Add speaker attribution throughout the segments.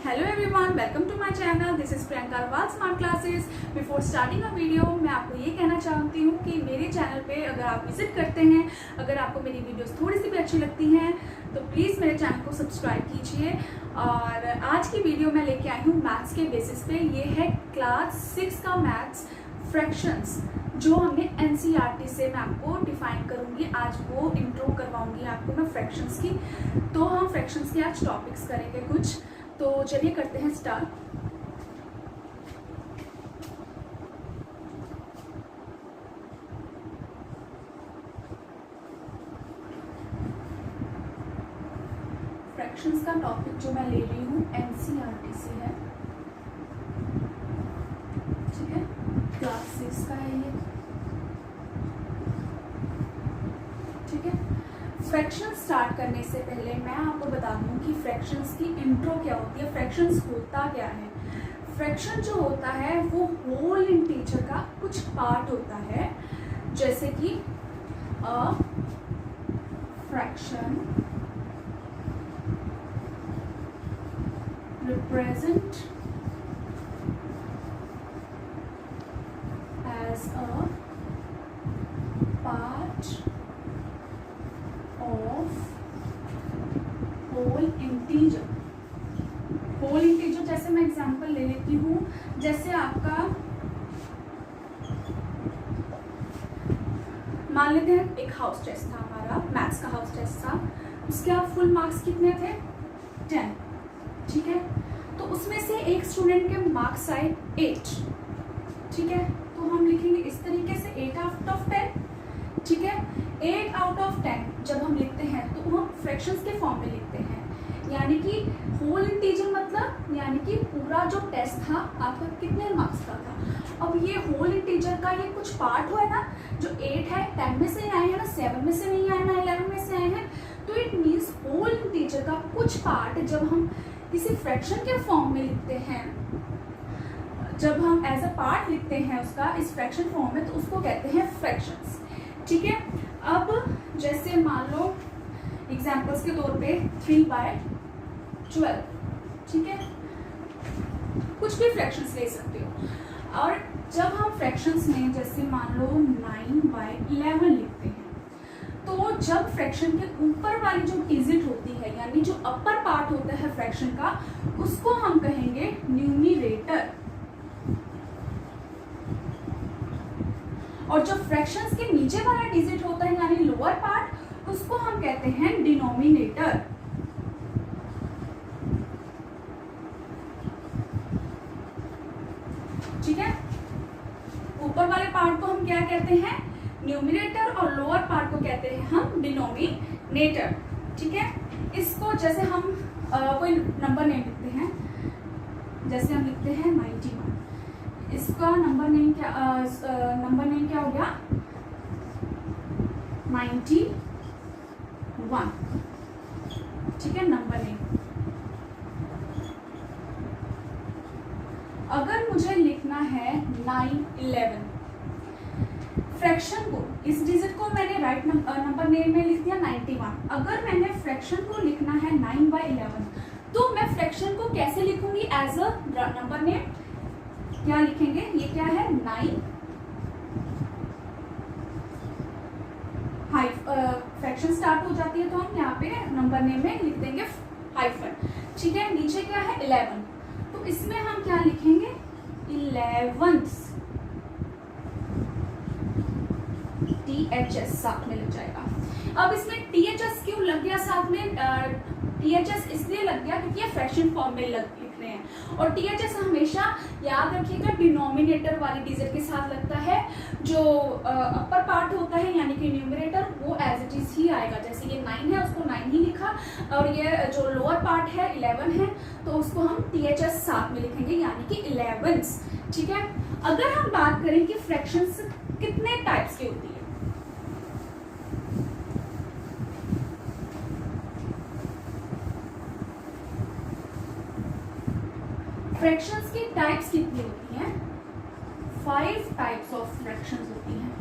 Speaker 1: Hello everyone, welcome to my channel. This is Priyanka Agrawal smart classes. Before starting a video मैं आपको ये कहना चाहती हूँ कि मेरे चैनल पे अगर आप विजिट करते हैं, अगर आपको मेरी वीडियोस थोड़ी सी भी अच्छी लगती हैं तो प्लीज़ मेरे चैनल को सब्सक्राइब कीजिए। और आज की वीडियो मैं लेके आई हूँ मैथ्स के बेसिस पे। ये है क्लास 6 का मैथ्स फ्रैक्शंस, जो हमने एनसीईआरटी से मैं आपको डिफाइन करूंगी। आज वो इंट्रो करवाऊंगी आपको मैं फ्रैक्शंस की। तो हम फ्रैक्शंस के आज टॉपिक्स करेंगे कुछ। तो चलिए करते हैं स्टार्ट। फ्रैक्शंस का टॉपिक जो मैं ले रही हूँ एनसीईआरटी से है, ठीक है, क्लास 6 का है ये, ठीक है। फ्रैक्शन स्टार्ट करने से पहले मैं आपको बता दूं कि फ्रैक्शंस की इंट्रो क्या होती है, फ्रैक्शंस होता क्या है। फ्रैक्शन जो होता है वो होल इंटीजर का कुछ पार्ट होता है, जैसे कि a fraction represent as a part of whole integer. Whole integer जैसे मैं एग्जांपल ले लेती हूँ, जैसे आपका मान लेते हैं एक हाउस टेस्ट था, हमारा मैथ्स का हाउस टेस्ट था। उसके आप फुल मार्क्स कितने थे? 10, ठीक है। तो उसमें से एक स्टूडेंट के मार्क्स आए 8, ठीक है। तो हम लिखेंगे इस तरीके से 8 आउट ऑफ 10, ठीक है। 8 आउट ऑफ 10 जब हम लिखते हैं तो हम फ्रैक्शंस के फॉर्म में लिखते हैं, यानी कि होल इंटीजर मतलब यानी कि पूरा जो टेस्ट था आपका कितने मार्क्स का था। अब ये होल इंटीजर का ये कुछ पार्ट हुआ है ना, जो 8 है 10 में से आए हैं ना, 7 में से नहीं आए ना, 11 में से आए हैं। तो इट मीन्स होल इंटीजर का कुछ पार्ट जब हम किसी फ्रैक्शन के फॉर्म में लिखते हैं, जब हम एज अ पार्ट लिखते हैं उसका इस फ्रैक्शन फॉर्म में, तो उसको कहते हैं फ्रैक्शंस, ठीक है। अब जैसे मान लो एग्जाम्पल्स के तौर पे 3/12, ठीक है, कुछ भी फ्रैक्शंस ले सकते हो। और जब हम फ्रैक्शंस में जैसे मान लो 9/11 लिखते हैं, तो जब फ्रैक्शन के ऊपर वाली जो डिजिट होती है, यानी जो अपर पार्ट होता है फ्रैक्शन का, उसको हम कहेंगे न्यूमरेटर। और जो फ्रैक्शंस के नीचे वाला डिजिट होता है यानी लोअर पार्ट, उसको हम कहते हैं डिनोमिनेटर, ठीक है। ऊपर वाले पार्ट को हम क्या कहते हैं? न्यूमरेटर, और लोअर पार्ट को कहते हैं हम डिनोमिनेटर, ठीक है। इसको जैसे हम कोई नंबर नेम लिखते हैं, जैसे हम लिखते हैं 91, इसका नंबर नेम क्या हो गया? 91, ठीक है, नंबर नेम। अगर मुझे लिखना है 911 फ्रैक्शन को, इस डिजिट को मैंने राइट नंबर नेम में लिख दिया 91। अगर मैंने फ्रैक्शन को लिखना है 9/11, तो मैं फ्रैक्शन को कैसे लिखूंगी? एज अ नंबर नेम क्या लिखेंगे? ये क्या है? 9 फ्रैक्शन स्टार्ट हो जाती है तो हम यहाँ पे नंबर नेम में लिख देंगे हाइफन, ठीक है। नीचे क्या है? 11, तो इसमें हम क्या लिखेंगे? 11th, THS साथ में लग जाएगा। अब इसमें THS क्यों लग गया साथ में? THS इसलिए लग गया क्योंकि ये फ्रैक्शन फॉर्म में लिख रहे हैं, और THS हमेशा याद रखिएगा डिनोमिनेटर वाली डिजिट के साथ लगता है। जो अपर पार्ट होता है यानी कि न्यूमरेटर, वो एज इट इज ही आएगा। जैसे ये 9 है, उसको 9 ही लिखा, और ये जो लोअर पार्ट है 11 है, तो उसको हम THS साथ में लिखेंगे यानी कि 11s, ठीक है। अगर हम बात करें कि फ्रैक्शंस कितने टाइप्स की होती है, फ्रैक्शंस की टाइप्स कितनी होती हैं? 5 टाइप्स ऑफ फ्रैक्शंस होती हैं।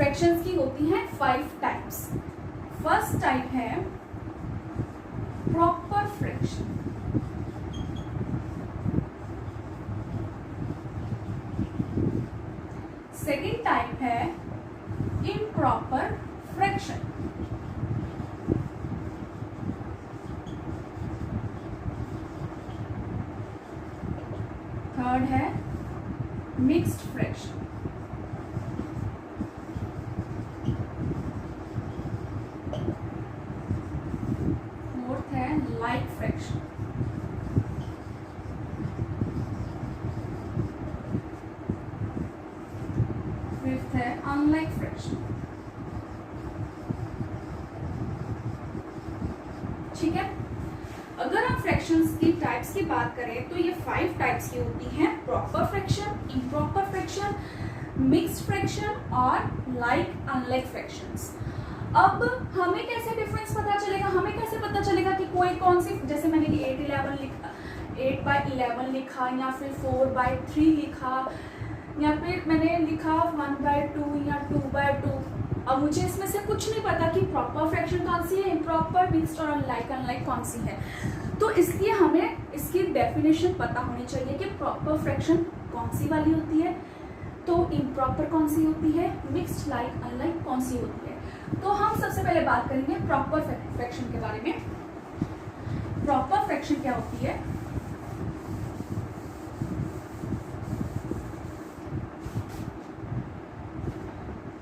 Speaker 1: फ्रैक्शंस की होती हैं 5 टाइप्स। फर्स्ट टाइप है प्रॉपर फ्रैक्शन। सेकेंड टाइप है इम्प्रॉपर फ्रैक्शन। थर्ड है मिक्स्ड फ्रैक्शन। फोर्थ है लाइक फ्रैक्शन। फिफ्थ है अनलाइक फ्रैक्शन। ठीक है, अगर हम फ्रैक्शंस की टाइप्स की बात करें तो ये 5 टाइप्स की होती हैं, proper fraction, improper fraction, mixed fraction और लाइक अनलाइक फ्रैक्शंस। अब हमें कैसे डिफरेंस पता चलेगा, हमें कैसे पता चलेगा कि कोई कौन सी, जैसे मैंने 8/11 लिखा, 8/11 लिखा या फिर 4/3 लिखा या फिर मैंने लिखा 1/2 या 2/2। अब मुझे इसमें से कुछ नहीं पता कि प्रॉपर फ्रैक्शन कौन सी है, इम्प्रॉपर, मिक्स्ड और लाइक अनलाइक कौन सी है। तो इसलिए हमें इसकी डेफिनेशन पता होनी चाहिए कि प्रॉपर फ्रैक्शन कौन सी वाली होती है, तो इम्प्रॉपर कौन सी होती है, मिक्स्ड लाइक अनलाइक कौन सी होती है। तो हम सबसे पहले बात करेंगे प्रॉपर फ्रैक्शन के बारे में। प्रॉपर फ्रैक्शन क्या होती है?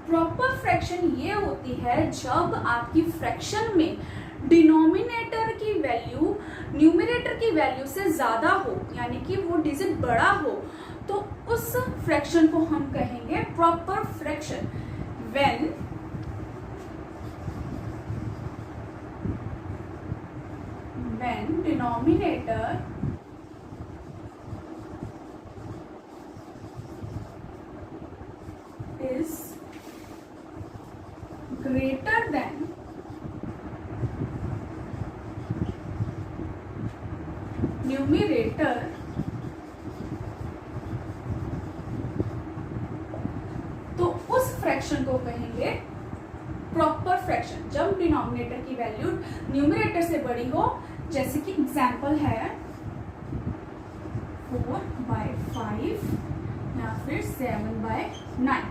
Speaker 1: प्रॉपर फ्रैक्शन ये होती है जब आपकी फ्रैक्शन में डिनोमिनेटर की वैल्यू न्यूमरेटर की वैल्यू से ज्यादा हो, यानी कि वो डिजिट बड़ा हो, तो उस फ्रैक्शन को हम कहेंगे proper fraction. When denominator is greater than numerator, तो उस फ्रैक्शन को कहेंगे प्रॉपर फ्रैक्शन। जब डिनोमिनेटर की वैल्यू न्यूमरेटर से बड़ी हो, जैसे कि एग्जांपल है 4/5 या फिर 7/9।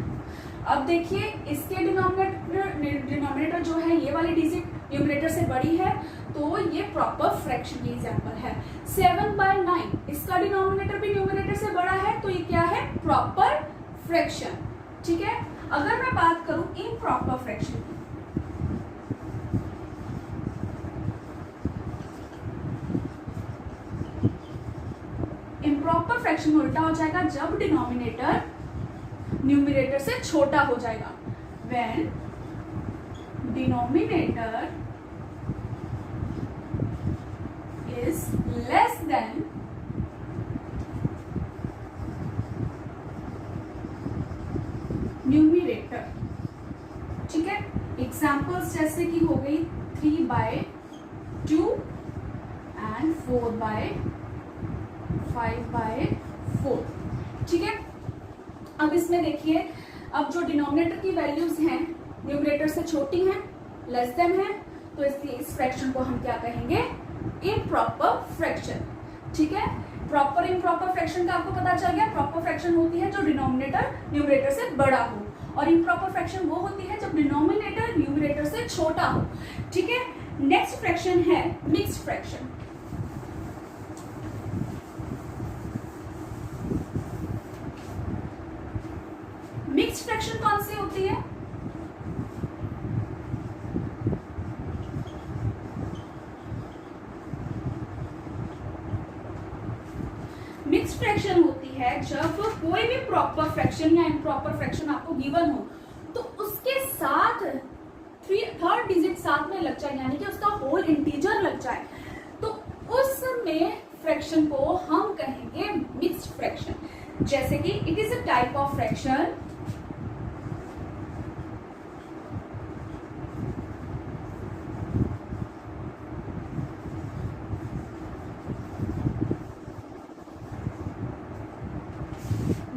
Speaker 1: अब देखिए इसके डिनोमिनेटर जो है, ये वाली डिजिट न्यूमरेटर से बड़ी है, तो ये प्रॉपर फ्रैक्शन की एग्जांपल है। 7/9 इसका डिनोमिनेटर भी न्यूमरेटर से बड़ा है, तो ये क्या है, प्रॉपर फ्रैक्शन। ठीक है, अगर मैं बात करूं इम्प्रॉपर फ्रैक्शन की, इम्प्रॉपर फ्रैक्शन उल्टा हो जाएगा जब डिनोमिनेटर न्यूमरेटर से छोटा हो जाएगा। When denominator is less than numerator. ठीक है, एग्जाम्पल्स जैसे कि हो गई 3/2 एंड 4/5/4। ठीक है, अब इसमें देखिए, अब जो डिनोमिनेटर की वैल्यूज हैं न्यूमरेटर से छोटी हैं, लेस देन है, तो इसलिए इस फ्रैक्शन को हम क्या कहेंगे, इम्प्रॉपर फ्रैक्शन। ठीक है, प्रॉपर इम्प्रॉपर फ्रैक्शन का आपको पता चल गया। प्रॉपर फ्रैक्शन होती है जो डिनोमिनेटर न्यूमरेटर से बड़ा हो, और इम्प्रॉपर फ्रैक्शन वो होती है जब डिनोमिनेटर न्यूमरेटर से छोटा हो। ठीक है, नेक्स्ट फ्रैक्शन है मिक्स्ड फ्रैक्शन। मिक्स्ड फ्रैक्शन कौन सी होती है? मिक्स्ड फ्रैक्शन होती है जब कोई भी प्रॉपर फ्रैक्शन या इम्प्रॉपर फ्रैक्शन आपको गिवन हो, तो उसके साथ थर्ड डिजिट साथ में लग जाए, यानी कि उसका होल इंटीजर लग जाए, तो उसमें फ्रैक्शन को हम कहेंगे मिक्स्ड फ्रैक्शन। जैसे कि it is a type of fraction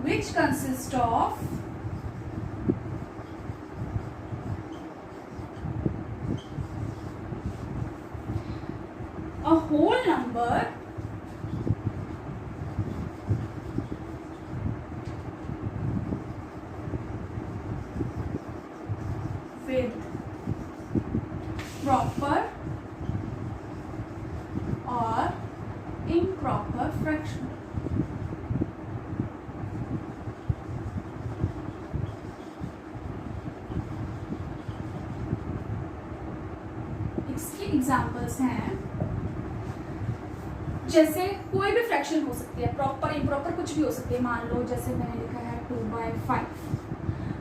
Speaker 1: which consists of a whole number with proper or improper fraction. इसके एग्जाम्पल्स हैं, जैसे कोई भी फ्रैक्शन हो सकती है, प्रॉपर इम्प्रॉपर कुछ भी हो सकती है। मान लो जैसे मैंने लिखा है 2/5,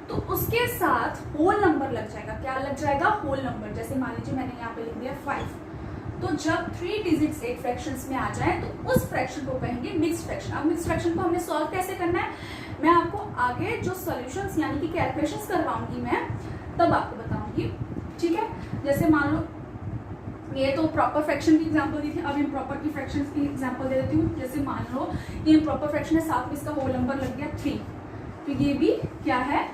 Speaker 1: तो उसके साथ होल नंबर लग जाएगा। क्या लग जाएगा? Whole number. जैसे मान लीजिए मैंने यहाँ पे लिख दिया 5, तो जब 3 डिजिट्स एक फ्रैक्शंस में आ जाए तो उस फ्रैक्शन को कहेंगे मिक्स्ड फ्रैक्शन। अब मिक्स्ड फ्रैक्शन को हमने सॉल्व कैसे करना है, मैं आपको आगे जो सॉल्यूशंस यानी कि कैलकुलेशंस करवाऊंगी मैं, तब आपको बताऊंगी, ठीक है। जैसे मान लो ये तो प्रॉपर फ्रैक्शन की एग्जांपल दी थी, अब इम्प्रॉपर की फ्रैक्शंस की एग्जांपल दे देती हूँ। जैसे मान लो ये इम्प्रॉपर फ्रैक्शन है, साथ में इसका होल नंबर लग गया 3, तो ये भी क्या है?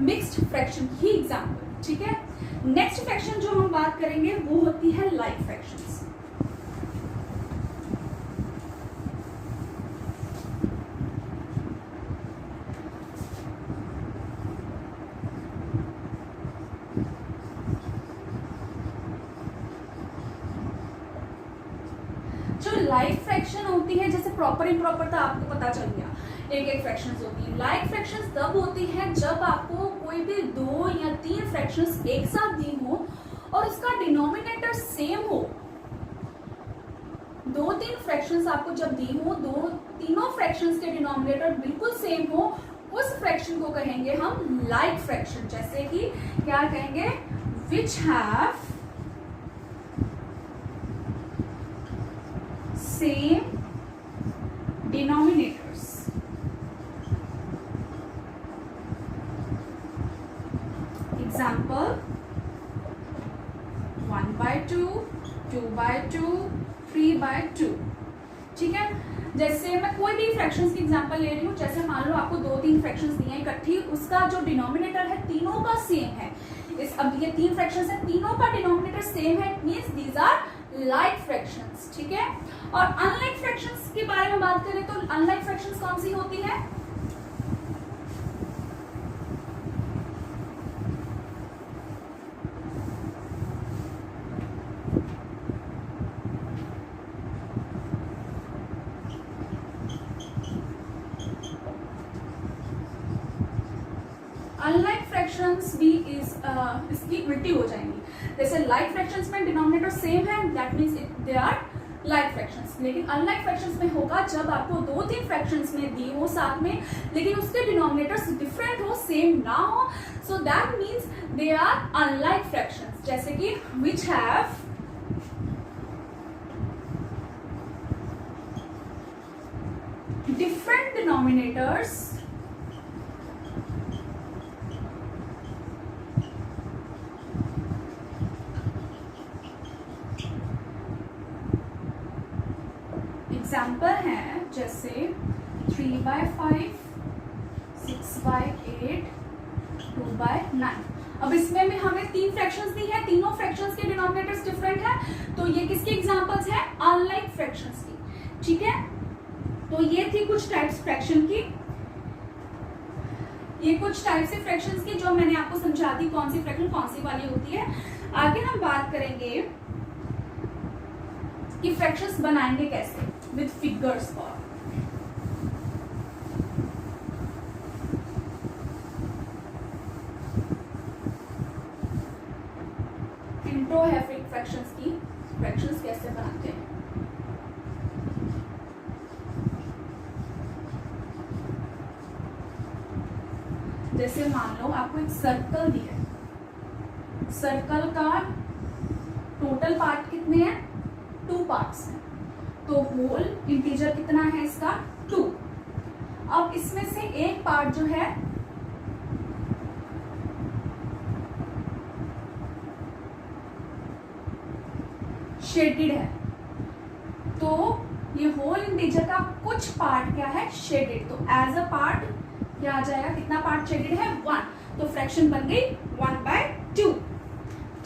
Speaker 1: मिक्स्ड फ्रैक्शन की एग्जांपल, ठीक है। नेक्स्ट फ्रैक्शन जो हम बात करेंगे वो होती है लाइक फ्रैक्शंस। जो लाइक फ्रैक्शन होती है, जैसे प्रॉपर इम्प्रॉपर तो आपको पता चल गया, एक एक फ्रैक्शंस होती है। लाइक फ्रैक्शंस तब होती है जब आपको कोई भी 2 या 3 फ्रैक्शंस एक साथ दी हो और उसका डिनोमिनेटर सेम हो। 2-3 फ्रैक्शंस आपको जब दी हो, तीनों फ्रैक्शंस के डिनोमिनेटर बिल्कुल सेम हो, उस फ्रैक्शन को कहेंगे हम लाइक फ्रैक्शन। जैसे कि क्या कहेंगे? Which have same denominators. Example 1/2, 2/2, 3/2, ठीक है। जैसे मैं कोई भी फ्रैक्शंस की एग्जांपल ले रही हूँ, जैसे मान लो आपको 2-3 फ्रैक्शंस दिए हैं इकट्ठी, उसका जो डिनोमिनेटर है तीनों का सेम है। अब ये 3 फ्रैक्शंस हैं, तीनों का डिनोमिनेटर सेम है, means these are like fractions, ठीक है। और अनलाइक फ्रैक्शंस के बारे में बात करें तो अनलाइक फ्रैक्शंस कौन सी होती है? अनलाइक फ्रैक्शंस भी इसकी उल्टी हो जाएंगी। जैसे लाइक फ्रैक्शंस में डिनोमिनेटर सेम है, that means they are like fractions. लेकिन अनलाइक फ्रैक्शंस में होगा जब आपको 2-3 फ्रैक्शंस में दी हो साथ में, लेकिन उसके डिनोमिनेटर्स डिफरेंट हो, सेम ना हो, so that means they are unlike fractions. जैसे कि which have different denominators example है जैसे 3/5, 6/8, 2/9। अब इसमें भी हमें 3 फ्रैक्शंस दी है, तीनों फ्रैक्शंस के डिनोमिनेटर्स डिफरेंट है, तो ये किसकी एग्जांपल्स है? अनलाइक फ्रैक्शंस की, ठीक है। तो ये थी कुछ टाइप्स फ्रैक्शन की, ये कुछ टाइप्स से फ्रैक्शंस की जो मैंने आपको समझा दी, कौन सी फ्रैक्शन कौन सी वाली होती है। आगे हम बात करेंगे कि फ्रैक्शंस बनाएंगे कैसे, विद फिगर्स और इंट्रो है फ्रैक्शंस की, फ्रैक्शंस कैसे बनाते हैं। जैसे मान लो आपको एक सर्कल दिया है, सर्कल का टोटल पार्ट कितने हैं? 2 पार्ट्स हैं, तो होल इंटीजर कितना है इसका? 2। अब इसमें से एक पार्ट जो है शेडेड है, तो ये होल इंटीजर का कुछ पार्ट क्या है? शेडेड। तो एज अ पार्ट क्या आ जाएगा? कितना पार्ट शेडेड है? 1। तो फ्रैक्शन बन गई 1/2,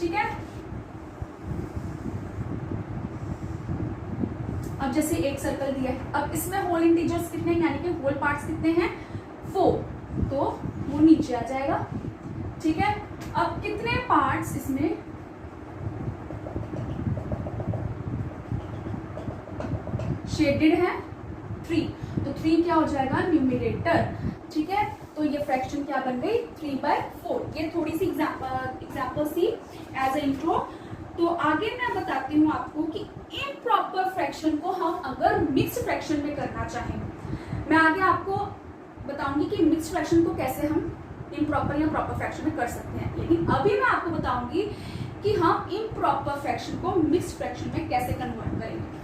Speaker 1: ठीक है। जैसे एक सर्कल दिया है, अब इसमें होल इंटीजर्स कितने यानी कि होल पार्ट्स कितने हैं 4, तो वो नीचे आ जाएगा। ठीक है, अब कितने पार्ट्स इसमें शेडेड है 3, तो 3 क्या हो जाएगा न्यूमरेटर। ठीक है, तो ये फ्रैक्शन क्या बन गई 3/4। ये थोड़ी सी एग्जाम्पल थी एज ए इंट्रो। तो आगे मैं बताती हूँ आपको कि इम्प्रॉपर फ्रैक्शन को हम अगर मिक्स्ड फ्रैक्शन में करना चाहें, मैं आगे आपको बताऊंगी कि मिक्स्ड फ्रैक्शन को कैसे हम इम्प्रॉपर या प्रॉपर फ्रैक्शन में कर सकते हैं। लेकिन अभी मैं आपको बताऊंगी कि हम इम्प्रॉपर फ्रैक्शन को मिक्स्ड फ्रैक्शन में कैसे कन्वर्ट करेंगे।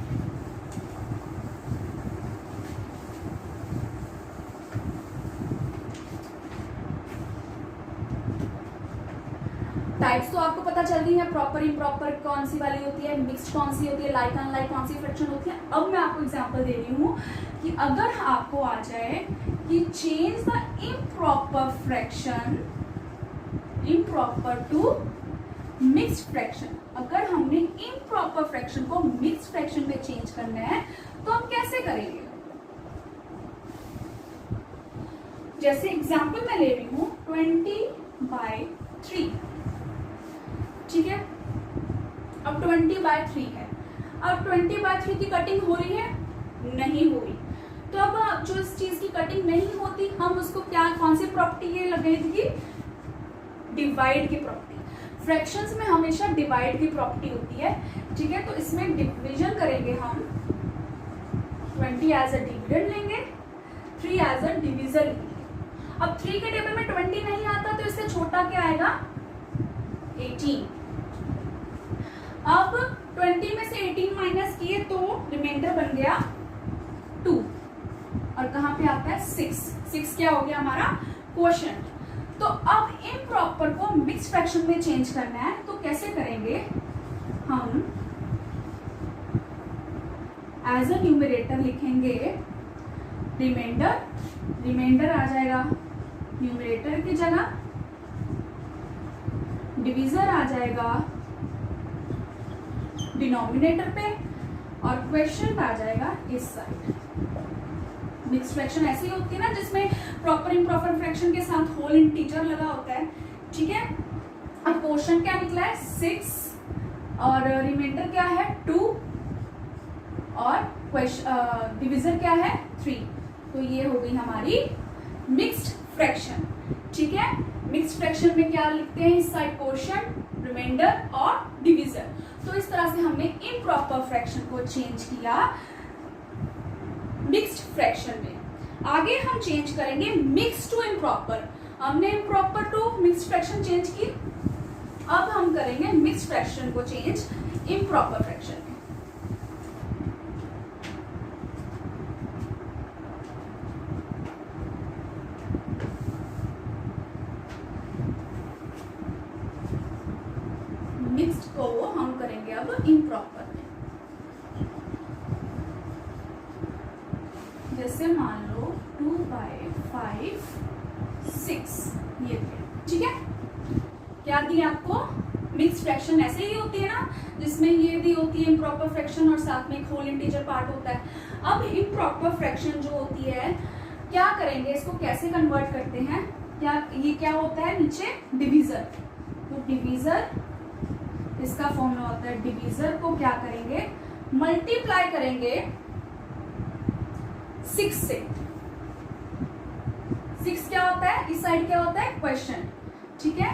Speaker 1: टाइप्स तो आपको पता चल रही है, प्रॉपर इम्प्रॉपर कौन सी वाली होती है, मिक्स्ड कौन सी होती है, लाइक अनलाइक कौन सी फ्रैक्शन होती है। अब मैं आपको एग्जांपल दे रही हूँ कि अगर आपको आ जाए कि change the improper fraction improper to mixed fraction, अगर हमने इम्प्रॉपर फ्रैक्शन को मिक्स्ड फ्रैक्शन में चेंज करना है तो हम कैसे करेंगे। जैसे एग्जांपल मैं ले रही हूँ 20/3। ठीक है, अब 20/3 है, अब 20/3 की कटिंग हो रही है नहीं हो रही, तो अब जो इस चीज की कटिंग नहीं होती हम उसको क्या कौन सी प्रॉपर्टी ये लगाई थी, डिवाइड की प्रॉपर्टी। फ्रैक्शंस में हमेशा डिवाइड की प्रॉपर्टी होती है। ठीक है, तो इसमें डिविजन करेंगे हम, 20 एज अ डिविडेंड लेंगे, 3 एज अ डिविजर लेंगे। अब 3 के टेबल में 20 नहीं आता तो इससे छोटा क्या आएगा 18। अब 20 में से 18 माइनस किए तो रिमाइंडर बन गया 2, और कहां पे आता है 6 क्या हो गया हमारा क्वोशिएंट। तो अब इम्प्रॉपर को मिक्स्ड फ्रैक्शन में चेंज करना है तो कैसे करेंगे, हम एज अ न्यूमरेटर लिखेंगे रिमाइंडर आ जाएगा न्यूमरेटर की जगह, डिवीजर आ जाएगा डिनोमिनेटर पे, और क्वेश्चन आ जाएगा इस साइड। मिक्स्ड फ्रैक्शन ऐसी होती है ना जिसमें प्रॉपर इम्प्रॉपर फ्रैक्शन के साथ होल इंटीजर लगा होता है। ठीक है, अब क्वेश्चन क्या निकला है 6 और रिमाइंडर क्या है 2 और डिवीजर क्या है 3, तो ये हो गई हमारी मिक्स्ड फ्रैक्शन। ठीक है, मिक्स्ड फ्रैक्शन में क्या लिखते हैं इस साइड क्वोशिएंट, रिमाइंडर और डिवीजर। तो इस तरह से हमने इम्प्रॉपर फ्रैक्शन को चेंज किया मिक्स्ड फ्रैक्शन में। आगे हम चेंज करेंगे मिक्स टू इम्प्रॉपर। हमने improper to mixed fraction change की, अब हम करेंगे मिक्स्ड फ्रैक्शन को चेंज इम्प्रॉपर फ्रैक्शन में। मिक्स्ड को हम करेंगे अब इम्प्रॉपर में। जैसे मान लो 2/5 6 ये थे। ठीक है, क्या दिया आपको मिक्स्ड फ्रैक्शन ऐसे ही होती है ना जिसमें ये भी होती है इम्प्रॉपर फ्रैक्शन और साथ में एक होल इंटीजर पार्ट होता है। अब इम्प्रॉपर फ्रैक्शन जो होती है क्या करेंगे, इसको कैसे कन्वर्ट करते हैं, क्या ये क्या होता है नीचे डिवीजर, तो डिवीजर इसका फॉर्मूला होता है, डिवीजर को क्या करेंगे मल्टीप्लाई करेंगे 6 से। 6 क्या होता है इस साइड क्या होता है क्वोशिएंट। ठीक है,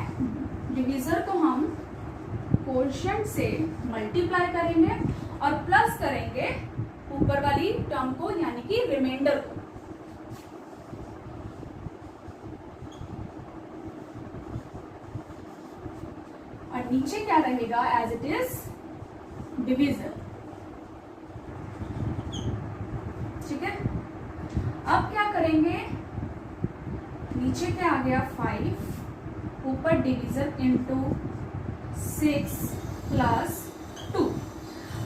Speaker 1: डिवीजर को हम क्वोशिएंट से मल्टीप्लाई करेंगे और प्लस करेंगे ऊपर वाली टर्म को यानी कि रिमाइंडर को। और नीचे क्या रहेगा एज इट इज डिवीजर। ठीक है, अब क्या करेंगे, नीचे क्या आ गया 5, ऊपर डिवीजर इनटू 6 प्लस 2।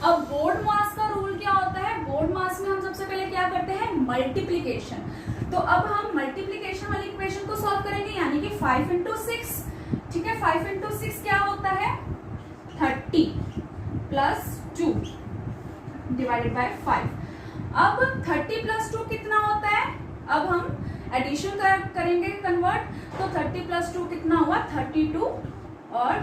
Speaker 1: अब बोर्ड मास का रूल क्या होता है, बोर्ड मास में हम सबसे पहले क्या करते हैं मल्टीप्लीकेशन। तो अब हम मल्टीप्लीकेशन वाली इक्वेशन को सॉल्व करेंगे यानी कि 5 × 6। ठीक है, 5 × 6 क्या होता है 30 प्लस 2 डिवाइडेड बाय 5। अब 30 प्लस 2 कितना होता है, अब हम एडिशन करेंगे कन्वर्ट, तो 30 प्लस 2 कितना हुआ 32 और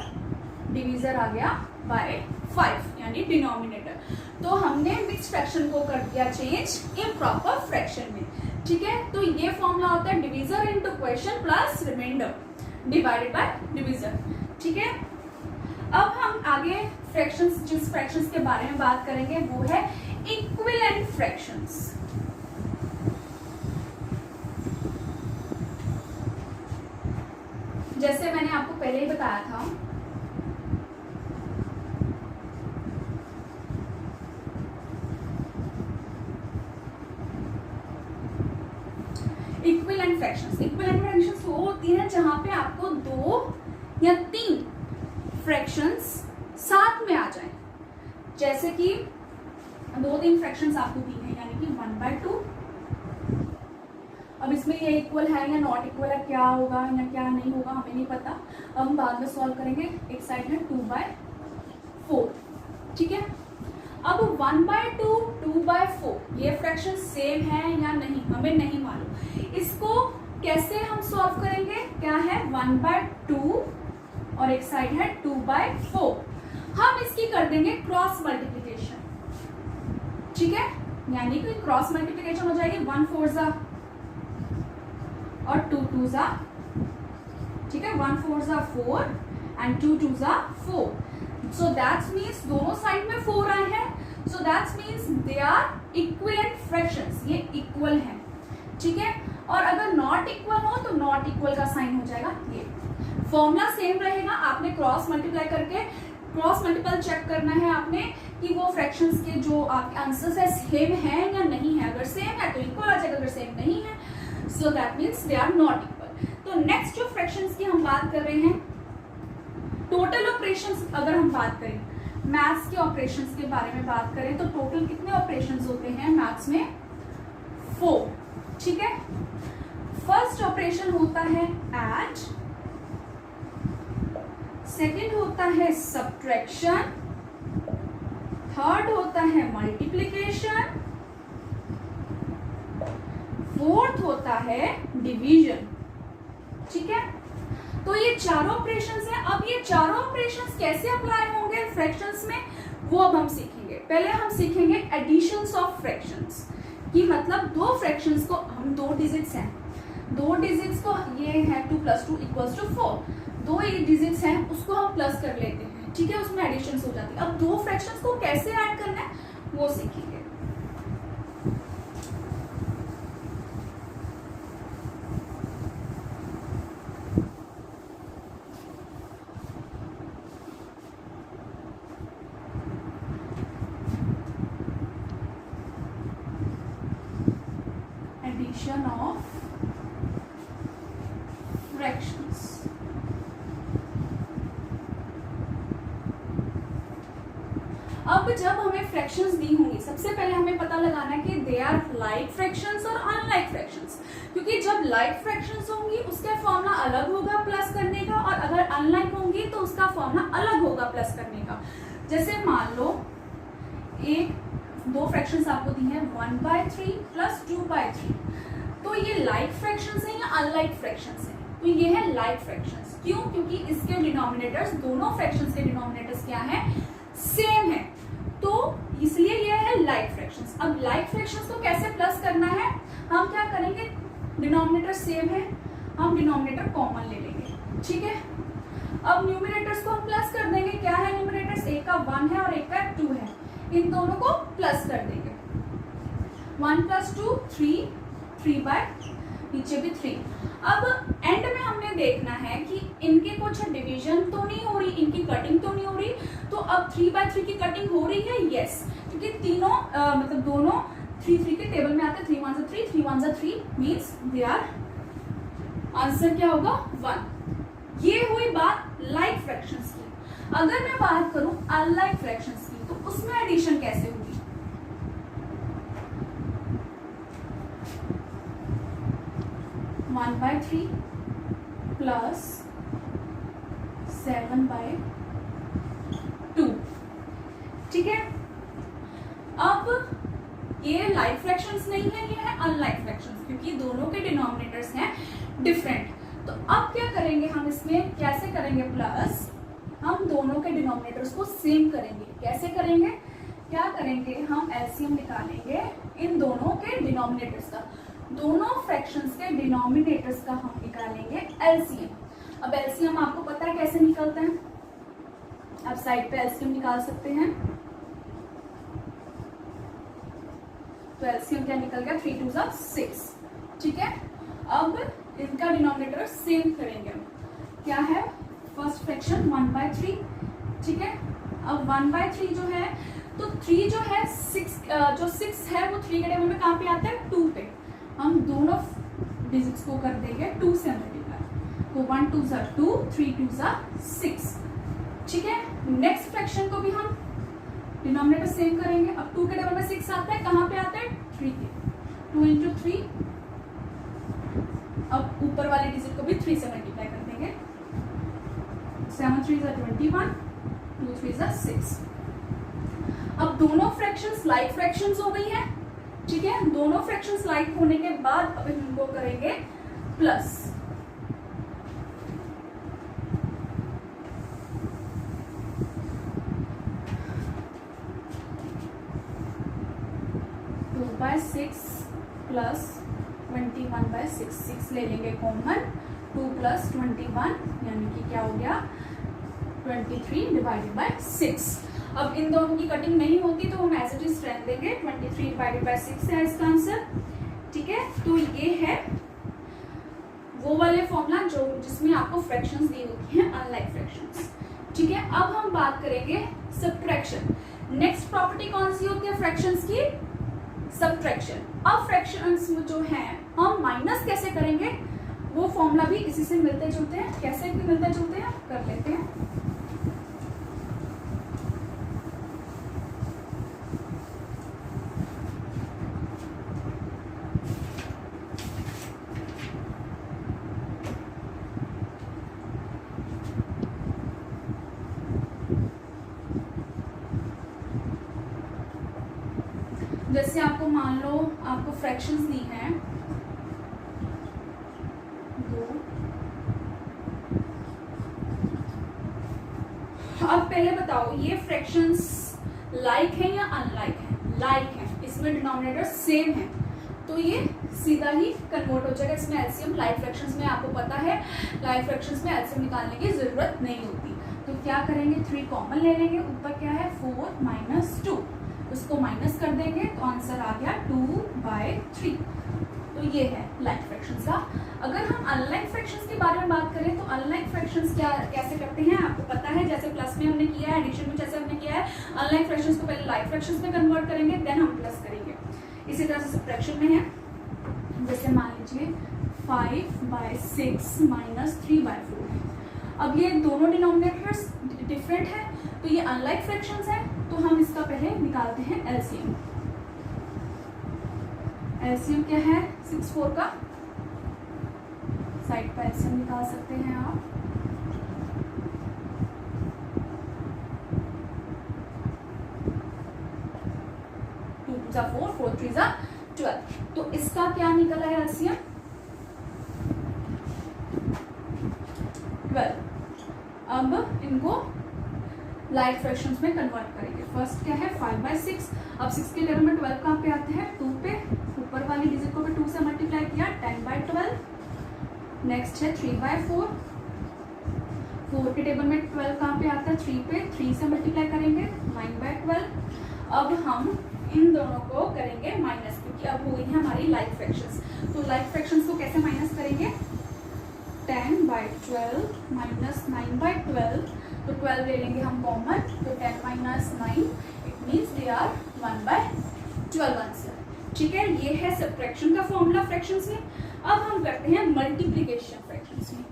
Speaker 1: डिवीजर आ गया बाय 5 यानी डिनोमिनेटर। तो हमने मिक्स फ्रैक्शन को कर दिया चेंज इम्प्रॉपर फ्रैक्शन में, ठीक है। तो ये फॉर्मूला होता है divisor into question plus remainder divided by divisor, ठीक है। अब हम आगे फ्रैक्शंस, जिस फ्रैक्शंस के बारे में बात करेंगे वो है इक्विवेलेंट फ्रैक्शंस। जैसे मैंने आपको पहले ही बताया था, इक्विवेलेंट फ्रैक्शंस वो होती है जहां पे आपको 2 या 3 फ्रैक्शंस साथ में आ जाएं। जैसे कि 2-3 फ्रैक्शंस आपको दी हैं, यानी कि 1/2। अब इसमें ये इक्वल है या नॉट इक्वल है, क्या होगा या क्या नहीं होगा हमें नहीं पता, अब हम बाद में सॉल्व करेंगे। एक साइड है 2/4, ठीक है। अब 1/2, 2/4 ये फ्रैक्शन सेम है या नहीं हमें नहीं मालूम, इसको कैसे हम सॉल्व करेंगे, क्या है 1/2 और एक साइड है 2/4, हम इसकी कर देंगे क्रॉस मल्टीप्लिकेशन, ठीक है। यानी कि क्रॉस मल्टीप्लिकेशन हो जाएगी 1 4 और 2 2, ठीक है। 1 4 4 एंड 2 2 4, सो दैट मीन्स दोनों साइड में 4 आए हैं, so that means they are equivalent fractions, ये इक्वल है, ठीक है। और अगर नॉट इक्वल हो तो नॉट इक्वल का साइन हो जाएगा, ये फॉर्मूला सेम रहेगा। आपने क्रॉस मल्टीप्लाई करके क्रॉस मल्टीपल चेक करना है आपने कि वो फ्रैक्शंस के जो आपके आंसर्स है सेम है या नहीं है, अगर सेम है तो इक्वल आ जाएगा, अगर सेम नहीं है so that means they are not equal. तो नेक्स्ट जो फ्रैक्शंस की हम बात कर रहे हैं, टोटल ऑपरेशंस अगर हम बात करें, मैथ्स के ऑपरेशंस के बारे में बात करें तो टोटल कितने ऑपरेशंस होते हैं मैथ्स में 4, ठीक है। फर्स्ट ऑपरेशन होता है ऐड, सेकेंड होता है सब्ट्रैक्शन, थर्ड होता है मल्टीप्लिकेशन, फोर्थ होता है डिवीजन, ठीक है। तो ये चारों ऑपरेशंस हैं। अब ये चारों ऑपरेशंस कैसे अप्लाई होंगे फ्रैक्शंस में वो अब हम सीखेंगे। पहले हम सीखेंगे एडिशंस ऑफ फ्रैक्शंस, कि मतलब 2 फ्रैक्शंस को हम 2 डिजिट्स हैं, 2 डिजिट्स को ये है 2 + 2 = 4, 2 डिजिट्स हैं उसको हम प्लस कर लेते हैं, ठीक है, उसमें एडिशन हो जाती है। अब 2 फ्रैक्शंस को कैसे ऐड करना है वो सीखेंगे। Addition of fractions. अब जब हमें फ्रैक्शंस दी होंगी, सबसे पहले हमें पता लगाना है कि दे आर लाइक फ्रैक्शंस और अनलाइक फ्रैक्शंस, क्योंकि जब लाइक फ्रैक्शंस होंगी उसका फॉर्मूला अलग होगा प्लस करने का, और अगर अनलाइक होंगी तो उसका फॉर्मूला अलग होगा प्लस करने का। जैसे मान लो 2 फ्रैक्शंस आपको दी हैं 1/3 + 2/3, तो ये लाइक फ्रैक्शंस हैं या अनलाइक फ्रैक्शंस हैं, तो ये है लाइक फ्रैक्शंस। क्यों? क्योंकि इसके डिनोमिनेटर्स, दोनों फ्रैक्शंस के डिनोमिनेटर्स क्या है, सेम है, तो इसलिए ये है लाइक फ्रैक्शंस। अब लाइक फ्रैक्शंस को कैसे प्लस करना है, हम क्या करेंगे, डिनोमिनेटर सेम है, हम डिनोमिनेटर कॉमन ले लेंगे, ठीक है। अब न्यूमरेटर्स को हम प्लस कर देंगे, क्या है न्यूमरेटर्स, एक का 1 है और एक का 2 है, इन दोनों को प्लस कर देंगे। 1 + 2 3, 3 नीचे भी 3। अब एंड में हमने देखना है कि इनके कुछ डिवीजन तो नहीं हो रही, इनकी कटिंग तो नहीं हो रही, तो अब 3/3 की कटिंग हो रही है, यस, क्योंकि तीनों मतलब दोनों 3 के टेबल में आते हैं, 3 1 3, 3 1 3 मीन्स दे आर, आंसर क्या होगा 1। ये हुई बात लाइक फ्रैक्शंस की। अगर मैं बात करूं अनलाइक फ्रैक्शंस की, तो उसमें एडिशन कैसे होगी, 1/3 + 7/2, ठीक है। अब ये लाइक फ्रैक्शंस नहीं है, ये है अनलाइक फ्रैक्शंस, क्योंकि दोनों के डिनोमिनेटर्स हैं डिफरेंट। तो अब क्या करेंगे हम इसमें, कैसे करेंगे प्लस, हम दोनों के डिनोमिनेटर्स को सेम करेंगे। कैसे करेंगे, क्या करेंगे, हम एलसीएम निकालेंगे इन दोनों के डिनोमिनेटर्स का, दोनों फ्रैक्शंस के डिनोमिनेटर्स का हम निकालेंगे एलसीएम। अब एलसीएम आपको पता है कैसे निकलता है, आप साइड पे एलसीएम निकाल सकते हैं। तो एलसीएम क्या निकल गया, 3 2 6, ठीक है। अब इनका डिनोमिनेटर सेम करेंगे हम, क्या है, फर्स्ट फ्रैक्शन 1/3, ठीक है। अब 1/3 जो है, तो 3 जो है 6, जो 6 है वो 3 के टेबल में कहाँ पे आता है, 2 पे। हम दोनों डिजिट्स को कर देंगे 2 से मल्टीप्लाई, तो 1 2 2, 3 2 6, ठीक है। नेक्स्ट फ्रैक्शन को भी हम डिनोमिनेटर सेम करेंगे। अब 2 के टेबल में 6 आता है, कहाँ पे आता है, 3 के, 2 × 3। अब ऊपर वाले डिजिट को भी 3 से मल्टीप्लाई कर देंगे, 7 3 21, 2 3 6। अब दोनों फ्रैक्शंस लाइक फ्रैक्शंस हो गई है, ठीक है। दोनों फ्रैक्शंस लाइक होने के बाद अब इनको करेंगे प्लस, by 6 प्लस 21/6, 6 ले लेंगे कॉमन, 2 + 21 यानी कि क्या हो गया, 23 / 6। अब इन दोनों की कटिंग नहीं होती तो हम एज इट इज रहने देंगे, 23 / 6 है इसका आंसर, ठीक है। तो ये है वो वाले फॉर्मूला जो जिसमें आपको फ्रैक्शंस दी होती हैं, अनलाइक फ्रैक्शंस, ठीक है। अब हम बात करेंगे सब्ट्रैक्शन। नेक्स्ट प्रॉपर्टी कौन सी होती है फ्रैक्शंस की, सब्ट्रैक्शन। अब फ्रैक्शंस जो हैं हम माइनस कैसे करेंगे, वो फॉर्मूला भी इसी से मिलते जुलते हैं। कैसे मिलते जुलते हैं, कर लेते हैं। जैसे आपको मान लो आपको फ्रैक्शंस दी हैं 2, अब पहले बताओ ये फ्रैक्शंस लाइक है या अनलाइक है, लाइक है, इसमें डिनोमिनेटर सेम है, तो ये सीधा ही कन्वर्ट हो जाएगा। इसमें एलसीएम, लाइक फ्रैक्शंस में आपको पता है लाइक फ्रैक्शंस में एलसीएम निकालने की जरूरत नहीं होती। तो क्या करेंगे, 3 कॉमन ले लेंगे, ऊपर क्या है 4 - 2, उसको माइनस कर देंगे तो आंसर आ गया 2/3। तो ये है लाइक फ्रैक्शंस का। अगर हम अनलाइक फ्रैक्शंस के बारे में बात करें तो अनलाइक फ्रैक्शंस क्या कैसे करते हैं आपको पता है, जैसे प्लस में हमने किया है, एडिशन में जैसे हमने किया है, अनलाइक फ्रैक्शंस को पहले लाइक फ्रैक्शंस में कन्वर्ट करेंगे, देन हम प्लस करेंगे। इसी तरह से सब्ट्रैक्शन में है, जैसे मान लीजिए 5/6 - 3/4 है। अब ये दोनों डिनोमिनेटर्स डिफरेंट है, तो ये अनलाइक फ्रैक्शंस है, तो हम इसका पहले निकालते हैं एलसीएम। एलसीएम क्या है 6 4 का, साइड पर एलसीएम निकाल सकते हैं आप। टू 2 4, 4 3 12, तो इसका क्या निकला है एलसीएम 12। अब इनको लाइक फ्रैक्शंस में कन्वर्ट करेंगे। फर्स्ट क्या है 5/6, अब 6 के टेबल में 12 कहाँ पे आते हैं 2 पे, ऊपर वाली डिजिट को भी 2 से मल्टीप्लाई किया 10/12। नेक्स्ट है 3/4, 4 के टेबल में 12 कहाँ पे आता है 3 पे, 3 से मल्टीप्लाई करेंगे 9/12। अब हम इन दोनों को करेंगे माइनस, क्योंकि अब हो गई है हमारी लाइक फ्रैक्शंस। तो लाइक फ्रैक्शंस को कैसे माइनस करेंगे, 10/12 - 9/12, तो 12 ले लेंगे हम कॉमन, तो 10 - 9, it means they are 1/12 answer, ठीक है। ये है सब्ट्रैक्शन का फॉर्मूला फ्रैक्शंस में। अब हम करते हैं मल्टीप्लिकेशन फ्रैक्शंस में।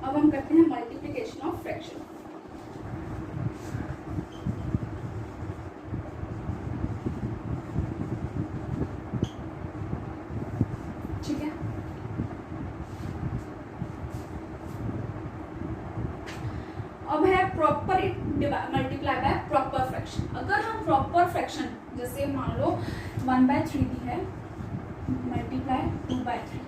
Speaker 1: अब हम करते हैं मल्टीप्लिकेशन ऑफ फ्रैक्शन। ठीक है, फ्रैक्शन, जैसे मान लो 1/3 दी है मल्टीप्लाई 2/3,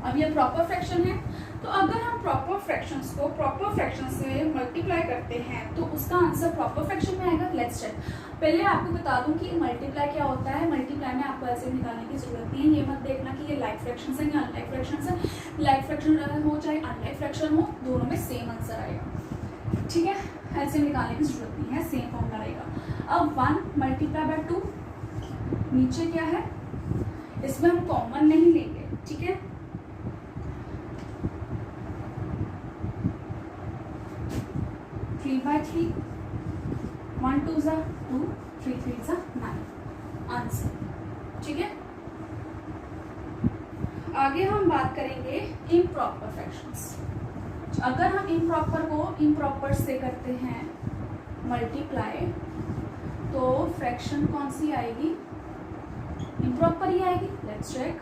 Speaker 1: अब ये प्रॉपर फ्रैक्शन है, तो अगर हम प्रॉपर फ्रैक्शंस को प्रॉपर फ्रैक्शन से मल्टीप्लाई करते हैं तो उसका आंसर प्रॉपर फ्रैक्शन में आएगा। Let's check. पहले आपको बता दूं कि मल्टीप्लाई क्या होता है। मल्टीप्लाई में आपको ऐसे निकालने की जरूरत नहीं है, ये मत देखना कि ये लाइक फ्रैक्शन है या अनलाइक फ्रैक्शन है। लाइक फ्रैक्शन हो चाहे अनलाइक फ्रैक्शन हो, दोनों में सेम आंसर आएगा, ठीक है। ऐसे निकालने की जरूरत नहीं है, सेम फॉर्मूला रहेगा। अब 1 मल्टीप्लाई बाय 2, नीचे क्या है, इसमें हम कॉमन नहीं लेंगे, ठीक है। थ्री बाय 3, 1 2 ज़ा 2, 3 3 ज़ा 9 आंसर, ठीक है। आगे हम बात करेंगे इम्प्रॉपर फ्रैक्शंस। अगर हम इम्प्रॉपर को इम्प्रॉपर से करते हैं मल्टीप्लाई, तो फ्रैक्शन कौन सी आएगी, इम्प्रॉपर ही आएगी। Let's check.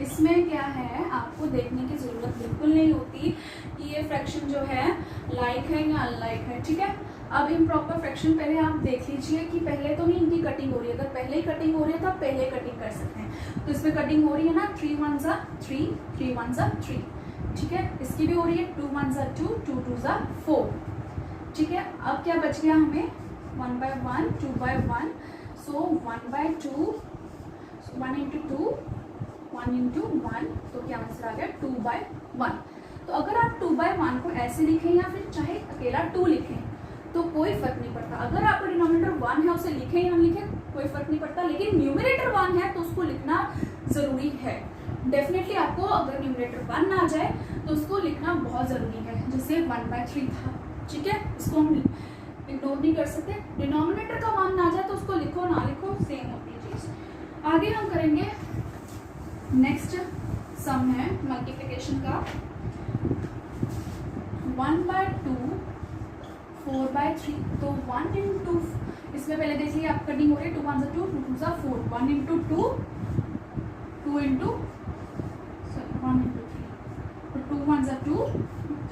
Speaker 1: इसमें क्या है, आपको देखने की जरूरत बिल्कुल नहीं होती कि ये फ्रैक्शन जो है लाइक है या अनलाइक है, ठीक है। अब इम्प्रॉपर फ्रैक्शन पहले आप देख लीजिए कि पहले तो नहीं इनकी कटिंग हो रही है। अगर पहले ही कटिंग हो रही है तो आप पहले कटिंग कर सकते हैं। तो इसमें कटिंग हो रही है ना, 3 1 ज़ा 3, 3 1 ज़ा 3, ठीक है। इसकी भी हो रही है 2 1 ज़ा 2, 2 2 ज़ा 4, ठीक है। अब क्या बच गया हमें, 1/1, 2/1, सो 1/2, 1 into 2, 1 into 1, तो क्या आंसर आ गया 2/1। तो अगर आप 2/1 को ऐसे लिखें या फिर चाहे अकेला 2 लिखें तो कोई फर्क नहीं पड़ता। अगर आपका डिनोमिनेटर 1 है, उसे लिखें या लिखें कोई फर्क नहीं पड़ता, लेकिन न्यूमरेटर 1 है तो उसको लिखना जरूरी है। डेफिनेटली आपको अगर न्यूमरेटर 1 ना आ जाए तो उसको लिखना बहुत जरूरी है, जैसे 1/3 था, ठीक है। इसको हम इग्नोर नहीं कर सकते। डिनोमिनेटर का 1 ना आ जाए तो उसको लिखो ना लिखो सेम होती है चीज। आगे हम करेंगे नेक्स्ट सम है मल्टीप्लिकेशन का, 1/2 4/3, तो 1 into, इसमें पहले देखिए आप कटिंग हो रही है, 2 1 ज़ा 2, 2 2 ज़ा 4, 1 into 2, 2 into 1 into 3, तो 2 1 ज़ा 2,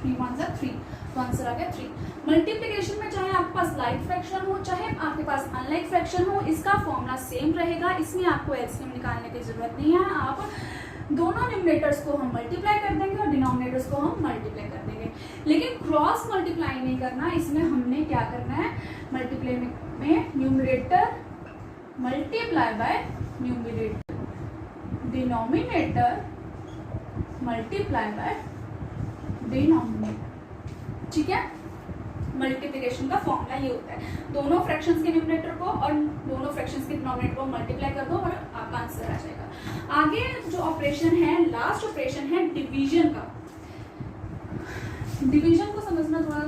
Speaker 1: 3 1 ज़ा 3, तो आंसर आ गया 3। मल्टीप्लिकेशन में चाहे आपके पास लाइक फ्रैक्शन हो चाहे आपके पास अनलाइक फ्रैक्शन हो, इसका फॉर्मूला सेम रहेगा। इसमें आपको एलसीएम निकालने की जरूरत नहीं है। आप दोनों न्यूमरेटर्स को हम मल्टीप्लाई कर देंगे और डिनोमिनेटर्स को हम मल्टीप्लाई कर देंगे, लेकिन क्रॉस मल्टीप्लाई नहीं करना। इसमें हमने क्या करना है, मल्टीप्लाई में numerator multiply by numerator, denominator multiply by denominator, ठीक है। मल्टीप्लिकेशन का फॉर्मूला ये होता है, दोनों फ्रैक्शंस के न्यूमरेटर को और दोनों फ्रैक्शंस के डिनोमिनेटर को मल्टीप्लाई कर दो और आपका आंसर आ जाएगा। आगे जो ऑपरेशन है, लास्ट ऑपरेशन है डिवीजन का। डिवीजन को समझना थोड़ा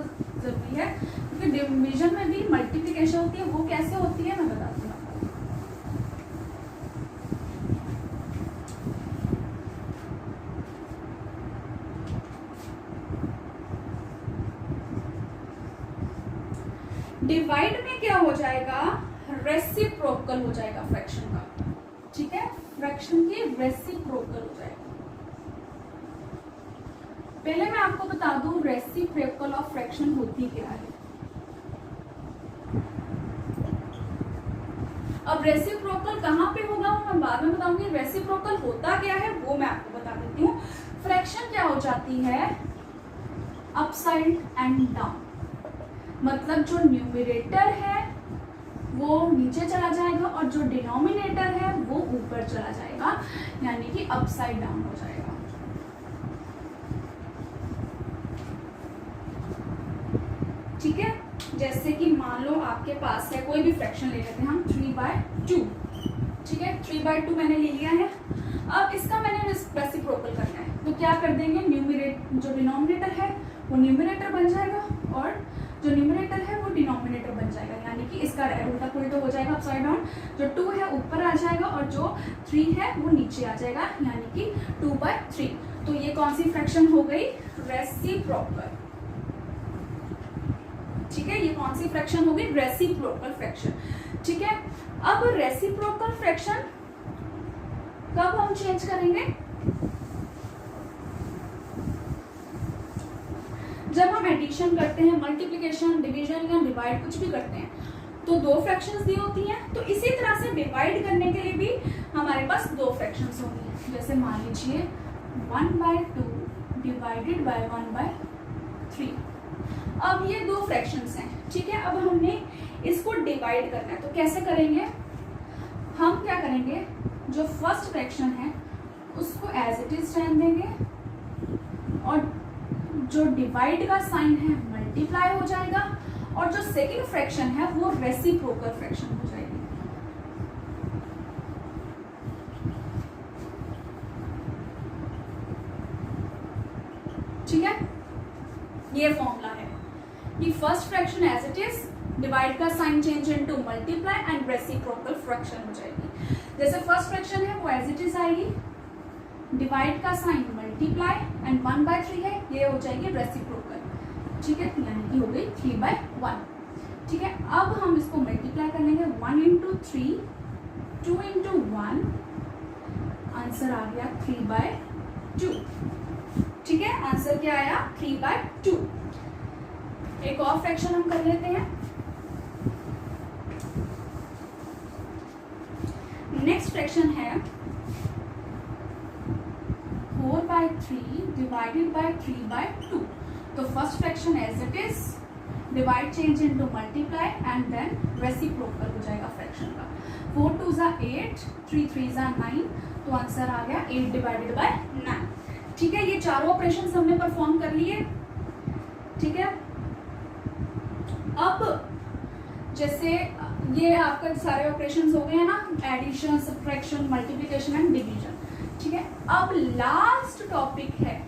Speaker 1: जरूरी है क्योंकि डिवीजन में भी मल्टीप्लिकेशन होती है। वो कैसे होती है मैं बताती हूँ। डिवाइड में क्या हो जाएगा, रेसिप्रोकल हो जाएगा फ्रैक्शन का, ठीक है। फ्रैक्शन की रेसिप्रोकल हो जाएगा। पहले मैं आपको बता दूं रेसिप्रोकल ऑफ फ्रैक्शन होती क्या है। अब रेसिप्रोकल कहाँ पे होगा वो मैं बाद में बताऊंगी। रेसिप्रोकल होता क्या है वो मैं आपको बता देती हूँ। फ्रैक्शन क्या हो जाती है, अपसाइड एंड डाउन, मतलब जो न्यूमरेटर है वो नीचे चला जाएगा और जो डिनोमिनेटर है वो ऊपर चला जाएगा, यानी कि अपसाइड डाउन हो जाएगा। ठीक है, जैसे कि मान लो आपके पास है कोई भी फ्रैक्शन ले लेते हैं हम 3/2, ठीक है। 3/2 मैंने ले लिया है। अब इसका मैंने रेसिप्रोकल करना है तो क्या कर देंगे, जो डिनोमिनेटर है वो न्यूमरेटर बन जाएगा और जो न्यूमरेटर है वो डिनोमिनेटर बन जाएगा, यानी कि इसका उल्टा पुल्टा हो जाएगा, अपसाइड डाउन। जो 2 है ऊपर आ जाएगा और जो 3 है वो नीचे आ जाएगा, यानी कि 2/3। तो ये कौन सी फ्रैक्शन हो गई, रेसिप्रोकल, ठीक है। ये कौन सी फ्रैक्शन हो गई, रेसिप्रोकल फ्रैक्शन, ठीक है। अब रेसिप्रोकल फ्रैक्शन कब हम चेंज करेंगे, जब हम एडिशन करते हैं, मल्टीप्लिकेशन, डिवीजन या डिवाइड कुछ भी करते हैं तो दो फ्रैक्शंस दी होती हैं। तो इसी तरह से डिवाइड करने के लिए भी हमारे पास दो फ्रैक्शंस होंगी। जैसे मान लीजिए 1/2 डिवाइडेड बाय 1/3। अब ये दो फ्रैक्शंस हैं, ठीक है। अब हमने इसको डिवाइड करना है, तो कैसे करेंगे? हम क्या करेंगे, जो फर्स्ट फ्रैक्शन है उसको एज इट इज रहने देंगे और जो डिवाइड का साइन है मल्टीप्लाई हो जाएगा और जो सेकंड फ्रैक्शन है वो रेसिप्रोकल फ्रैक्शन हो जाएगी। ठीक है, ये फॉर्मूला है कि first fraction as it is, divide का sign change into multiply and reciprocal fraction हो जाएगी। जैसे फर्स्ट फ्रैक्शन है वो एज इट इज आएगी, डिवाइड का साइन मल्टीप्लाई एंड 1/3 है, ये हो जाएगी रेसिप्रोकल। ठीक है, यानी कि हो गई 3/1। ठीक है, अब हम इसको मल्टीप्लाई कर लेंगे 1 × 3, 2 × 1, आंसर आ गया 3/2। ठीक है, आंसर क्या आया? 3/2। एक और फ्रैक्शन हम कर लेते हैं। नेक्स्ट फ्रैक्शन है 4/3 डिवाइडेड बाय 3/2। तो first fraction as it is, divide change into multiply and then reciprocal हो जाएगा फ्रैक्शन का। 4 2 = 8, 3 3 = 9, तो आंसर आ गया 8 डिवाइडेड बाय 9। ठीक है, ये चारों ऑपरेशन हमने परफॉर्म कर लिए। ठीक है, अब जैसे ये आपका सारे ऑपरेशंस हो गए हैं ना, addition, subtraction, multiplication and division. ठीक है, अब लास्ट टॉपिक है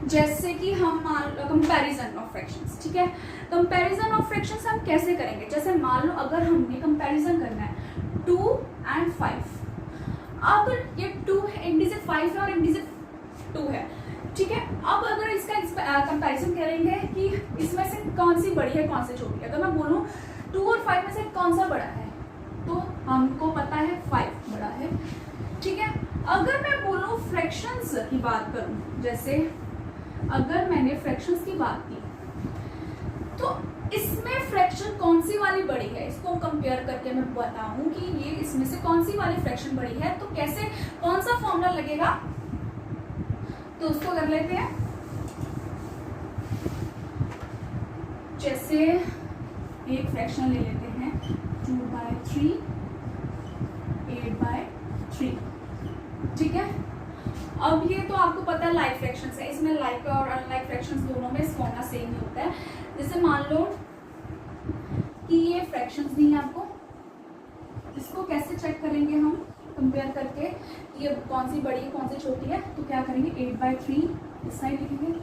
Speaker 1: जैसे कि हम मान लो कंपैरिजन ऑफ फ्रैक्शंस। ठीक है, कंपैरिजन ऑफ फ्रैक्शंस हम कैसे करेंगे? जैसे मान लो अगर हमने कंपैरिजन करना है 2 और 5। अब ये 2 है, इंडिजिट 5 है और इंडिजिट 2 है। ठीक है, अब अगर इसका कंपैरिजन करेंगे कि इसमें से कौन सी बड़ी है कौन सी छोटी है, तो मैं बोलूँ 2 और 5 में से कौन सा बड़ा है, तो हमको पता है 5 बड़ा है। ठीक है, अगर मैं बोलूँ फ्रैक्शंस की बात करूँ, जैसे अगर मैंने फ्रैक्शंस की बात की तो इसमें फ्रैक्शन कौन सी वाली बड़ी है, इसको कंपेयर करके मैं बताऊं कि ये इसमें से कौन सी वाली फ्रैक्शन बड़ी है, तो कैसे, कौन सा फॉर्मूला लगेगा, तो उसको कर लेते हैं। जैसे एक फ्रैक्शन ले लेते हैं 2/3, 8/3। ठीक है, अब ये तो आपको पता है लाइक फ्रैक्शंस है, इसमें लाइक और अनलाइक फ्रैक्शंस दोनों में फॉर्मूला सेम ही होता है। जैसे मान लो कि ये फ्रैक्शंस दी हैं आपको, इसको कैसे चेक करेंगे हम कंपेयर करके ये कौन सी बड़ी है कौन सी छोटी है, तो क्या करेंगे 8/3 इस साइड लिखेंगे,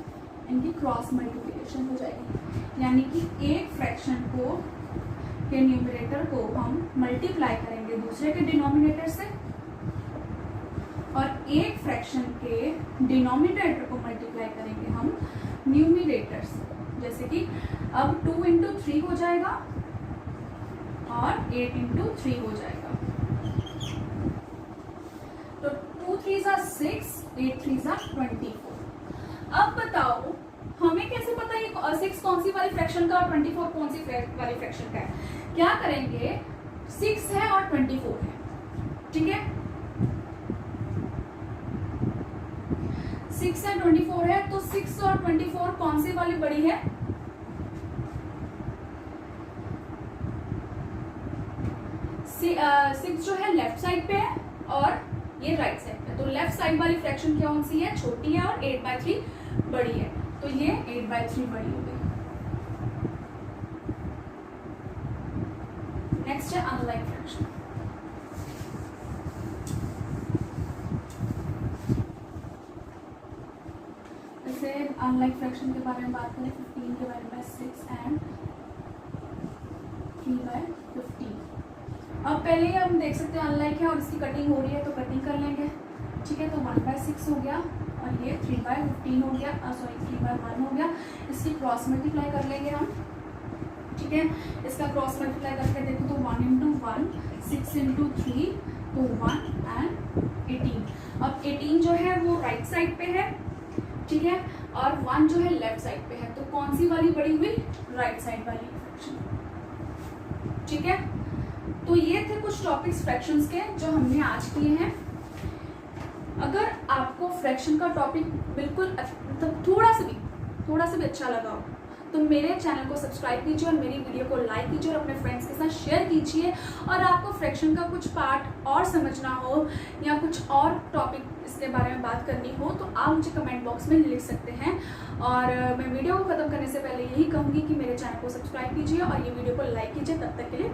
Speaker 1: इनकी क्रॉस मल्टीप्लिकेशन हो जाएगी, यानी कि एक फ्रैक्शन को के न्यूमरेटर को हम मल्टीप्लाई करेंगे दूसरे के डिनोमिनेटर से और एक फ्रैक्शन के डिनोमिनेटर को मल्टीप्लाई करेंगे हम न्यूमरेटर से। जैसे कि अब 2 × 3 हो जाएगा और 8 × 3 हो जाएगा, तो 2 3 = 6, 8 3 = 24। अब बताओ हमें कैसे पता ये 6 कौन सी वाली फ्रैक्शन का और 24 कौन सी वाली फ्रैक्शन का है? क्या करेंगे, 6 है और 24 है। ठीक है, 6 है 24 है, तो 6 और 24 कौन सी वाली बड़ी है? 6 जो है लेफ्ट साइड पे है और ये राइट साइड पे, तो लेफ्ट साइड वाली फ्रैक्शन कौन सी है? छोटी है और 8/3 बड़ी है, तो ये 8/3 बड़ी हो गई। नेक्स्ट है अनलाइक फ्रैक्शन। जैसे अनलाइक फ्रैक्शन के बारे में बात करें 15 के बारे में, 6 और 3/15। अब पहले ही हम देख सकते हैं अनलाइक है और इसकी कटिंग हो रही है, तो कटिंग कर लेंगे। ठीक है, तो 1/6 हो गया और ये 3/15 हो गया, 3/1 हो गया। इसकी क्रॉस मल्टीप्लाई कर लेंगे हम। ठीक है, इसका क्रॉस मल्टीप्लाई करके देखो तो 1 × 1, 6 × 3, तो 1 और 18। अब 18 जो है वो राइट साइड पे है। ठीक है, और 1 जो है लेफ्ट साइड पे है, तो कौन सी वाली बड़ी हुई? राइट साइड वाली फ्रैक्शन। ठीक है, तो ये थे कुछ टॉपिक्स फ्रैक्शंस के जो हमने आज किए हैं। अगर आपको फ्रैक्शन का टॉपिक बिल्कुल मतलब थोड़ा सा भी अच्छा लगा हो तो मेरे चैनल को सब्सक्राइब कीजिए और मेरी वीडियो को लाइक कीजिए और अपने फ्रेंड्स के साथ शेयर कीजिए। और आपको फ्रैक्शन का कुछ पार्ट और समझना हो या कुछ और टॉपिक इसके बारे में बात करनी हो तो आप मुझे कमेंट बॉक्स में लिख सकते हैं। और मैं वीडियो को ख़त्म करने से पहले यही कहूँगी कि मेरे चैनल को सब्सक्राइब कीजिए और ये वीडियो को लाइक कीजिए। तब तक के लिए